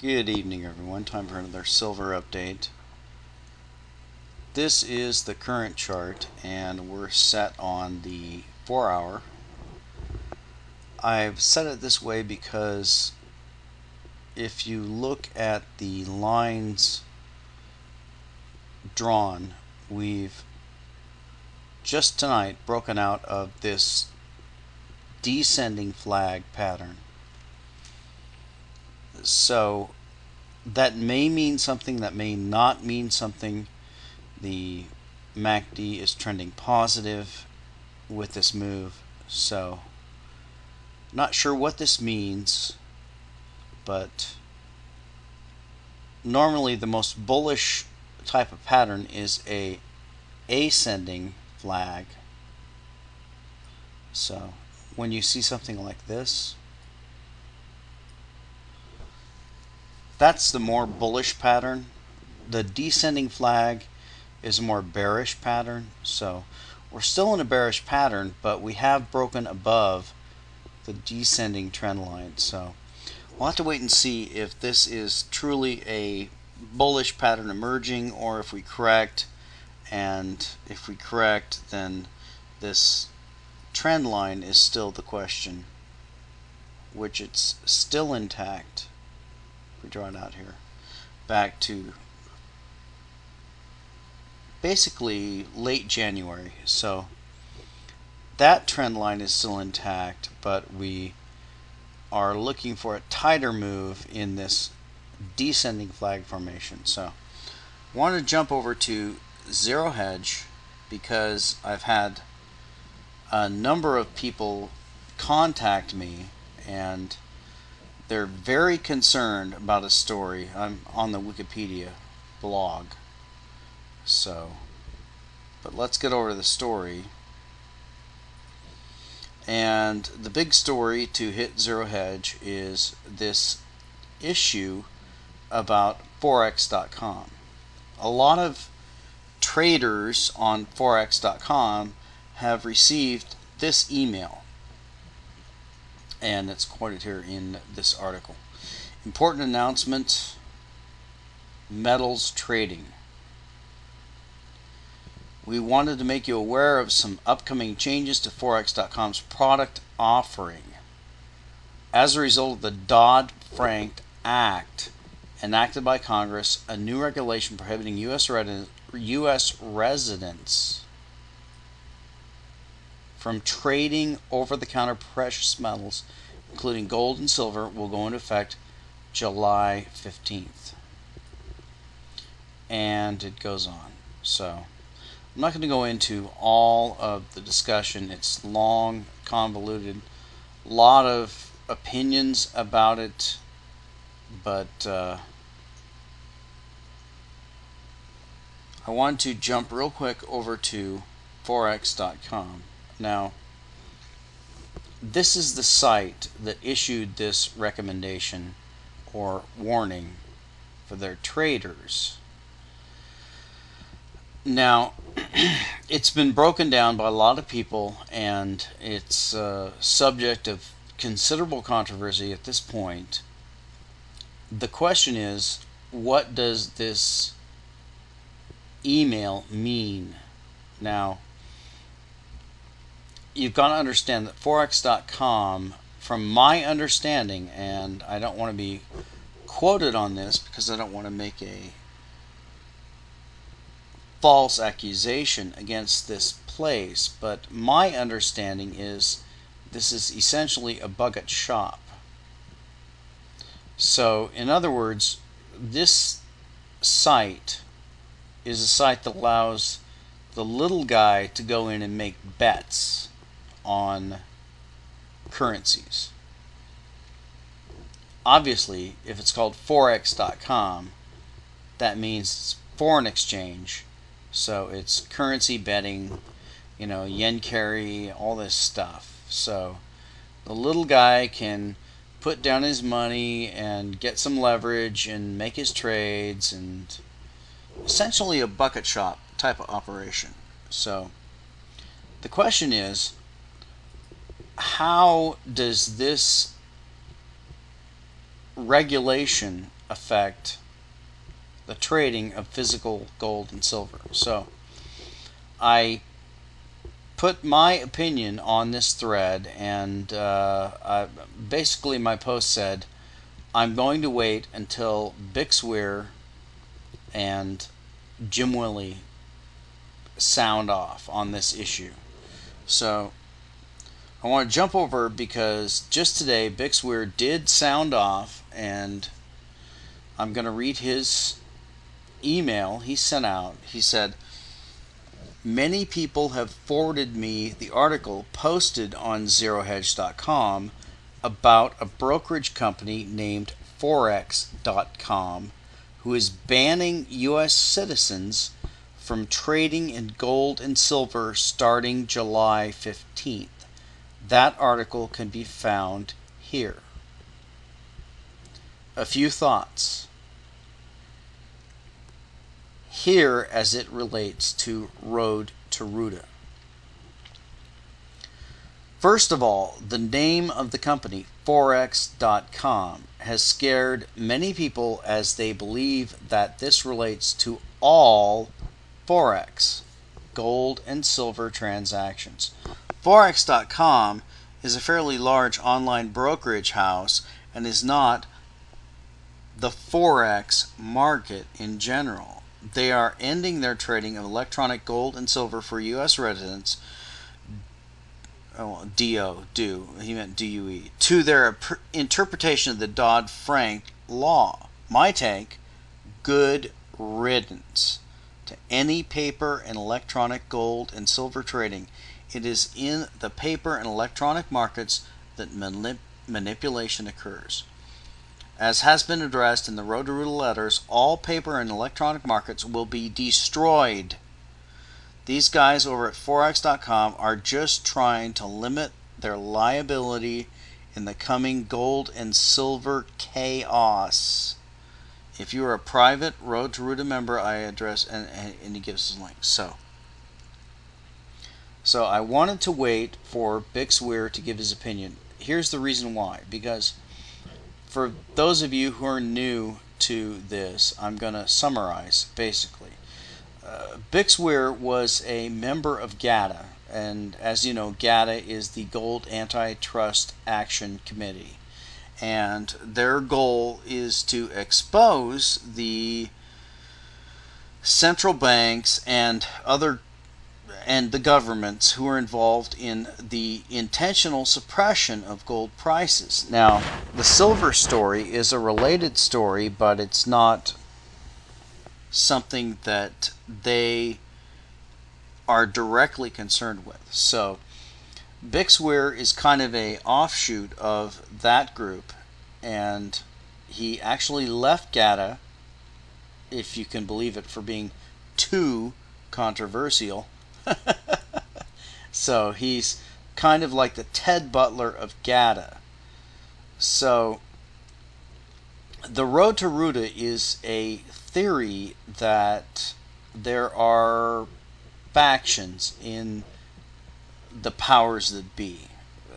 Good evening, everyone. Time for another silver update. This is the current chart, and we're set on the 4-hour. I've set it this way because if you look at the lines drawn, we've just tonight broken out of this descending flag pattern. So that may mean something, that may not mean something. The MACD is trending positive with this move, so not sure what this means, but normally the most bullish type of pattern is a ascending flag. So when you see something like this, that's the more bullish pattern. The descending flag is a more bearish pattern. So we're still in a bearish pattern, but we have broken above the descending trend line. So we'll have to wait and see if this is truly a bullish pattern emerging, or if we correct. And if we correct, then this trend line is still the question, which it's still intact. We draw it out here back to basically late January. So that trend line is still intact, but we are looking for a tighter move in this descending flag formation. So I want to jump over to Zero Hedge because I've had a number of people contact me, and they're very concerned about a story. I'm on the Wikipedia blog. So, but let's get over to the story. And the big story to hit Zero Hedge is this issue about Forex.com. A lot of traders on Forex.com have received this email, and it's quoted here in this article. Important announcement: metals trading. We wanted to make you aware of some upcoming changes to Forex.com's product offering. As a result of the Dodd-Frank Act enacted by Congress, a new regulation prohibiting U.S. residents from trading over-the-counter precious metals, including gold and silver, will go into effect July 15th. And it goes on. So I'm not going to go into all of the discussion. It's long, convoluted, a lot of opinions about it, but I want to jump real quick over to Forex.com. Now, this is the site that issued this recommendation or warning for their traders. Now, it's been broken down by a lot of people, and it's a subject of considerable controversy at this point. The question is, what does this email mean? Now, you've got to understand that Forex.com, from my understanding, and I don't want to be quoted on this because I don't want to make a false accusation against this place, but my understanding is this is essentially a bucket shop. So in other words, this site is a site that allows the little guy to go in and make bets on currencies. Obviously, if it's called Forex.com, that means it's foreign exchange. So it's currency betting, yen carry, all this stuff. So the little guy can put down his money and get some leverage and make his trades, and essentially a bucket shop type of operation. So the question is, how does this regulation affect the trading of physical gold and silver. So I put my opinion on this thread, and basically my post said, I'm going to wait until Bixweir and Jim Willie sound off on this issue. So I want to jump over, because just today Bixweir did sound off, and I'm going to read his email he sent out. He said, many people have forwarded me the article posted on zerohedge.com about a brokerage company named Forex.com who is banning U.S. citizens from trading in gold and silver starting July 15th. That article can be found here. A few thoughts here as it relates to Road to Ruta. First of all, the name of the company, Forex.com, has scared many people as they believe that this relates to all Forex, gold and silver transactions. Forex.com is a fairly large online brokerage house and is not the Forex market in general. They are ending their trading of electronic gold and silver for U.S. residents. Oh, do. He meant DUE. To their interpretation of the Dodd-Frank law. My take, good riddance to any paper and electronic gold and silver trading. It is in the paper and electronic markets that manipulation occurs. As has been addressed in the Road to Ruta letters, all paper and electronic markets will be destroyed. These guys over at Forex.com are just trying to limit their liability in the coming gold and silver chaos. If you are a private Road to Ruta member, I address, and he gives his link. So I wanted to wait for Bixweir to give his opinion. Here's the reason why. Because for those of you who are new to this, I'm going to summarize basically. Bixweir was a member of GATA, and as you know, GATA is the Gold Antitrust Action Committee, and their goal is to expose the central banks and the governments who are involved in the intentional suppression of gold prices. Now, the silver story is a related story, but it's not something that they are directly concerned with. So Bixweir is kind of a offshoot of that group, and he actually left GATA, if you can believe it, for being too controversial. So he's kind of like the Ted Butler of GATA. So the Road to Ruta is a theory that there are factions in the powers that be.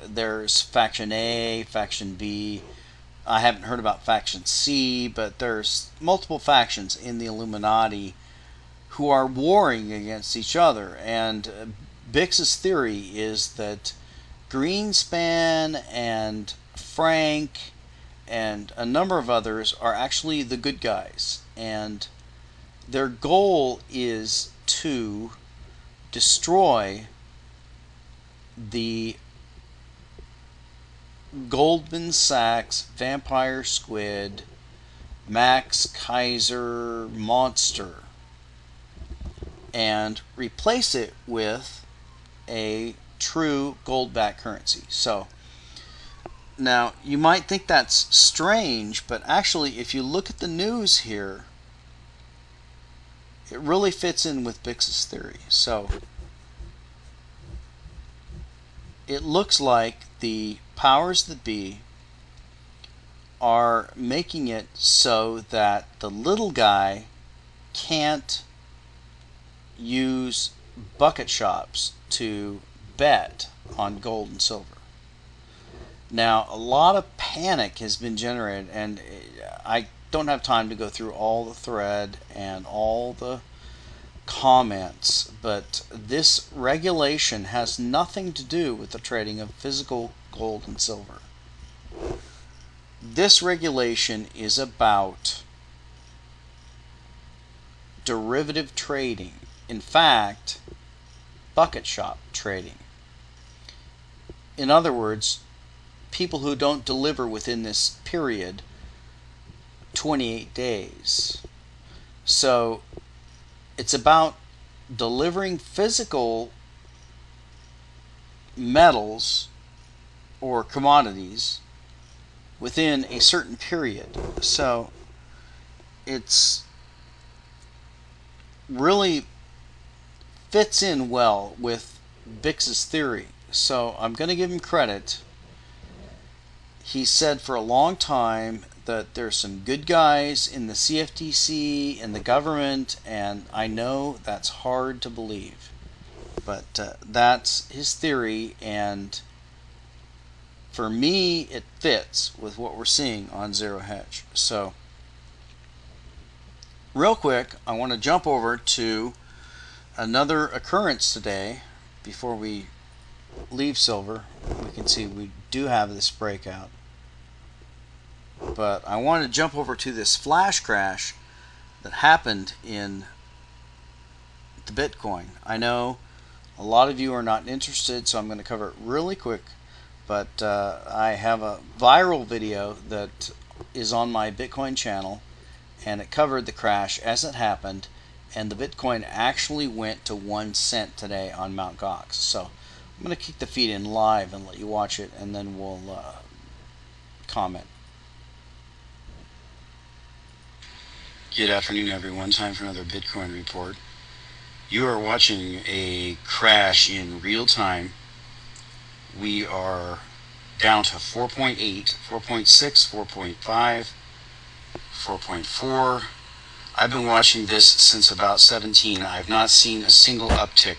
There's faction A, faction B. I haven't heard about faction C, but there's multiple factions in the Illuminati who are warring against each other. And Bix's theory is that Greenspan and Frank and a number of others are actually the good guys, and their goal is to destroy the Goldman Sachs vampire squid Max Kaiser monster and replace it with a true gold-backed currency. So now, you might think that's strange, but actually, if you look at the news here, it really fits in with Bix's theory. So it looks like the powers that be are making it so that the little guy can't use bucket shops to bet on gold and silver. Now, a lot of panic has been generated, and I don't have time to go through all the thread and all the comments, but this regulation has nothing to do with the trading of physical gold and silver. This regulation is about derivative trading. In fact, bucket shop trading. In other words, people who don't deliver within this period, 28 days. So it's about delivering physical metals or commodities within a certain period. So it's really fits in well with Bix's theory. So I'm going to give him credit. He said for a long time that there's some good guys in the CFTC and the government, and I know that's hard to believe, but that's his theory, and for me it fits with what we're seeing on Zero Hedge. So real quick, I want to jump over to another occurrence today before we leave silver. We can see we do have this breakout, but I want to jump over to this flash crash that happened in the Bitcoin. I know a lot of you are not interested, so I'm going to cover it really quick, but I have a viral video that is on my Bitcoin channel, and it covered the crash as it happened, and the Bitcoin actually went to 1 cent today on Mt. Gox. So I'm going to kick the feed in live and let you watch it, and then we'll comment. Good afternoon, everyone. Time for another Bitcoin report. You are watching a crash in real time. We are down to 4.8, 4.6, 4.5, 4.4. I've been watching this since about 17. I've not seen a single uptick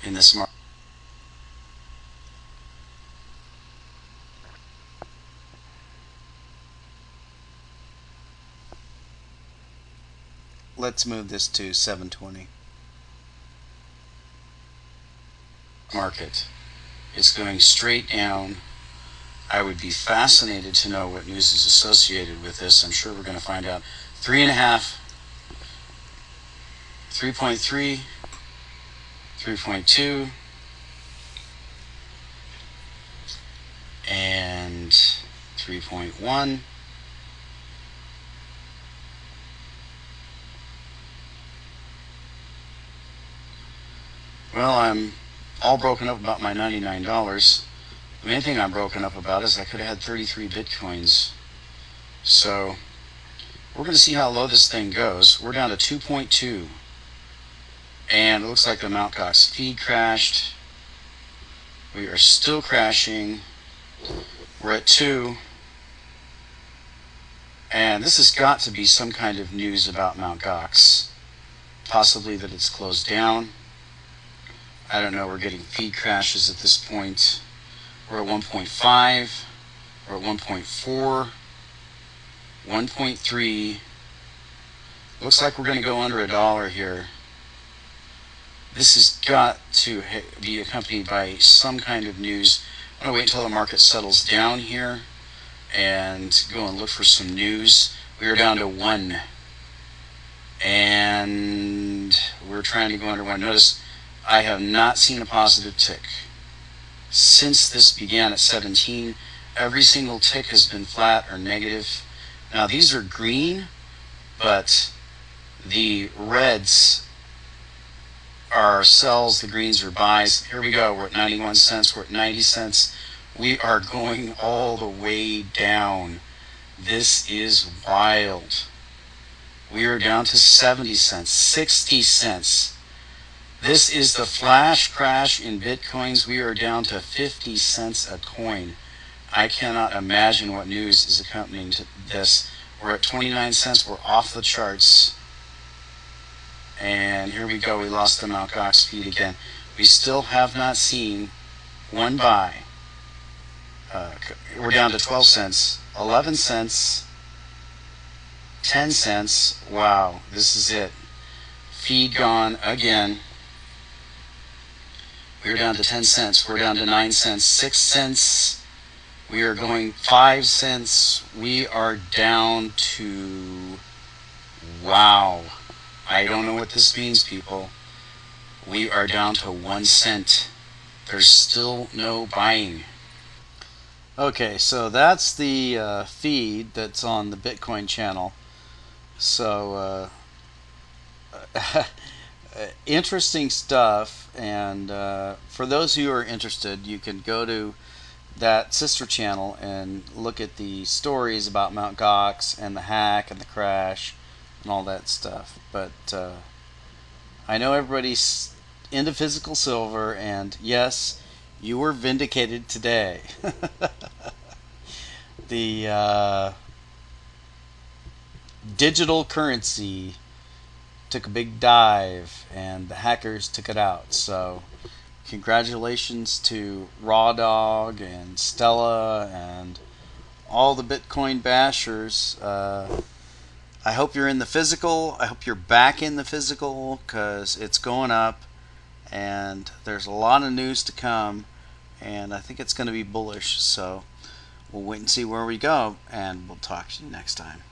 in this market. Let's move this to 720. Market. It's going straight down. I would be fascinated to know what news is associated with this. I'm sure we're going to find out. 3.5, 3.3, 3.2, and 3.1. Well, I'm all broken up about my $99. The main thing I'm broken up about is I could have had 33 Bitcoins. So we're going to see how low this thing goes. We're down to 2.2. And it looks like the Mt. Gox feed crashed. We are still crashing. We're at 2. And this has got to be some kind of news about Mt. Gox. Possibly that it's closed down. I don't know, we're getting feed crashes at this point. We're at 1.5, we're at 1.4, 1.3. Looks like we're going to go under $1 here. This has got to be accompanied by some kind of news. I'm going to wait until the market settles down here and go and look for some news. We are down to 1. And we're trying to go under 1. Notice I have not seen a positive tick. Since this began at 17, every single tick has been flat or negative. Now these are green, but the reds are sells, the greens are buys. Here we go, we're at 91 cents, we're at 90 cents. We are going all the way down. This is wild. We are down to 70 cents, 60 cents. This is the flash crash in Bitcoins. We are down to 50 cents a coin. I cannot imagine what news is accompanying to this. We're at 29 cents. We're off the charts. And here we go. We lost the Mt. Gox feed again. We still have not seen one buy. We're down to 12 cents, 11 cents, 10 cents. Wow, this is it. Feed gone again. We're down to 10 cents. We're down to 9 cents, 6 cents. We are going 5 cents. We are down to, wow. I don't know what this means, people. We are down to 1 cent. There's still no buying. Okay, so that's the feed that's on the Bitcoin channel. So, interesting stuff. And for those who are interested, you can go to that sister channel and look at the stories about Mt. Gox and the hack and the crash and all that stuff. But I know everybody's into physical silver, and yes, you were vindicated today. The digital currency took a big dive, and the hackers took it out. So congratulations to Raw Dog and Stella and all the Bitcoin bashers. I hope you're in the physical. I hope you're back in the physical, because it's going up, and there's a lot of news to come, and I think it's going to be bullish. So we'll wait and see where we go, and we'll talk to you next time.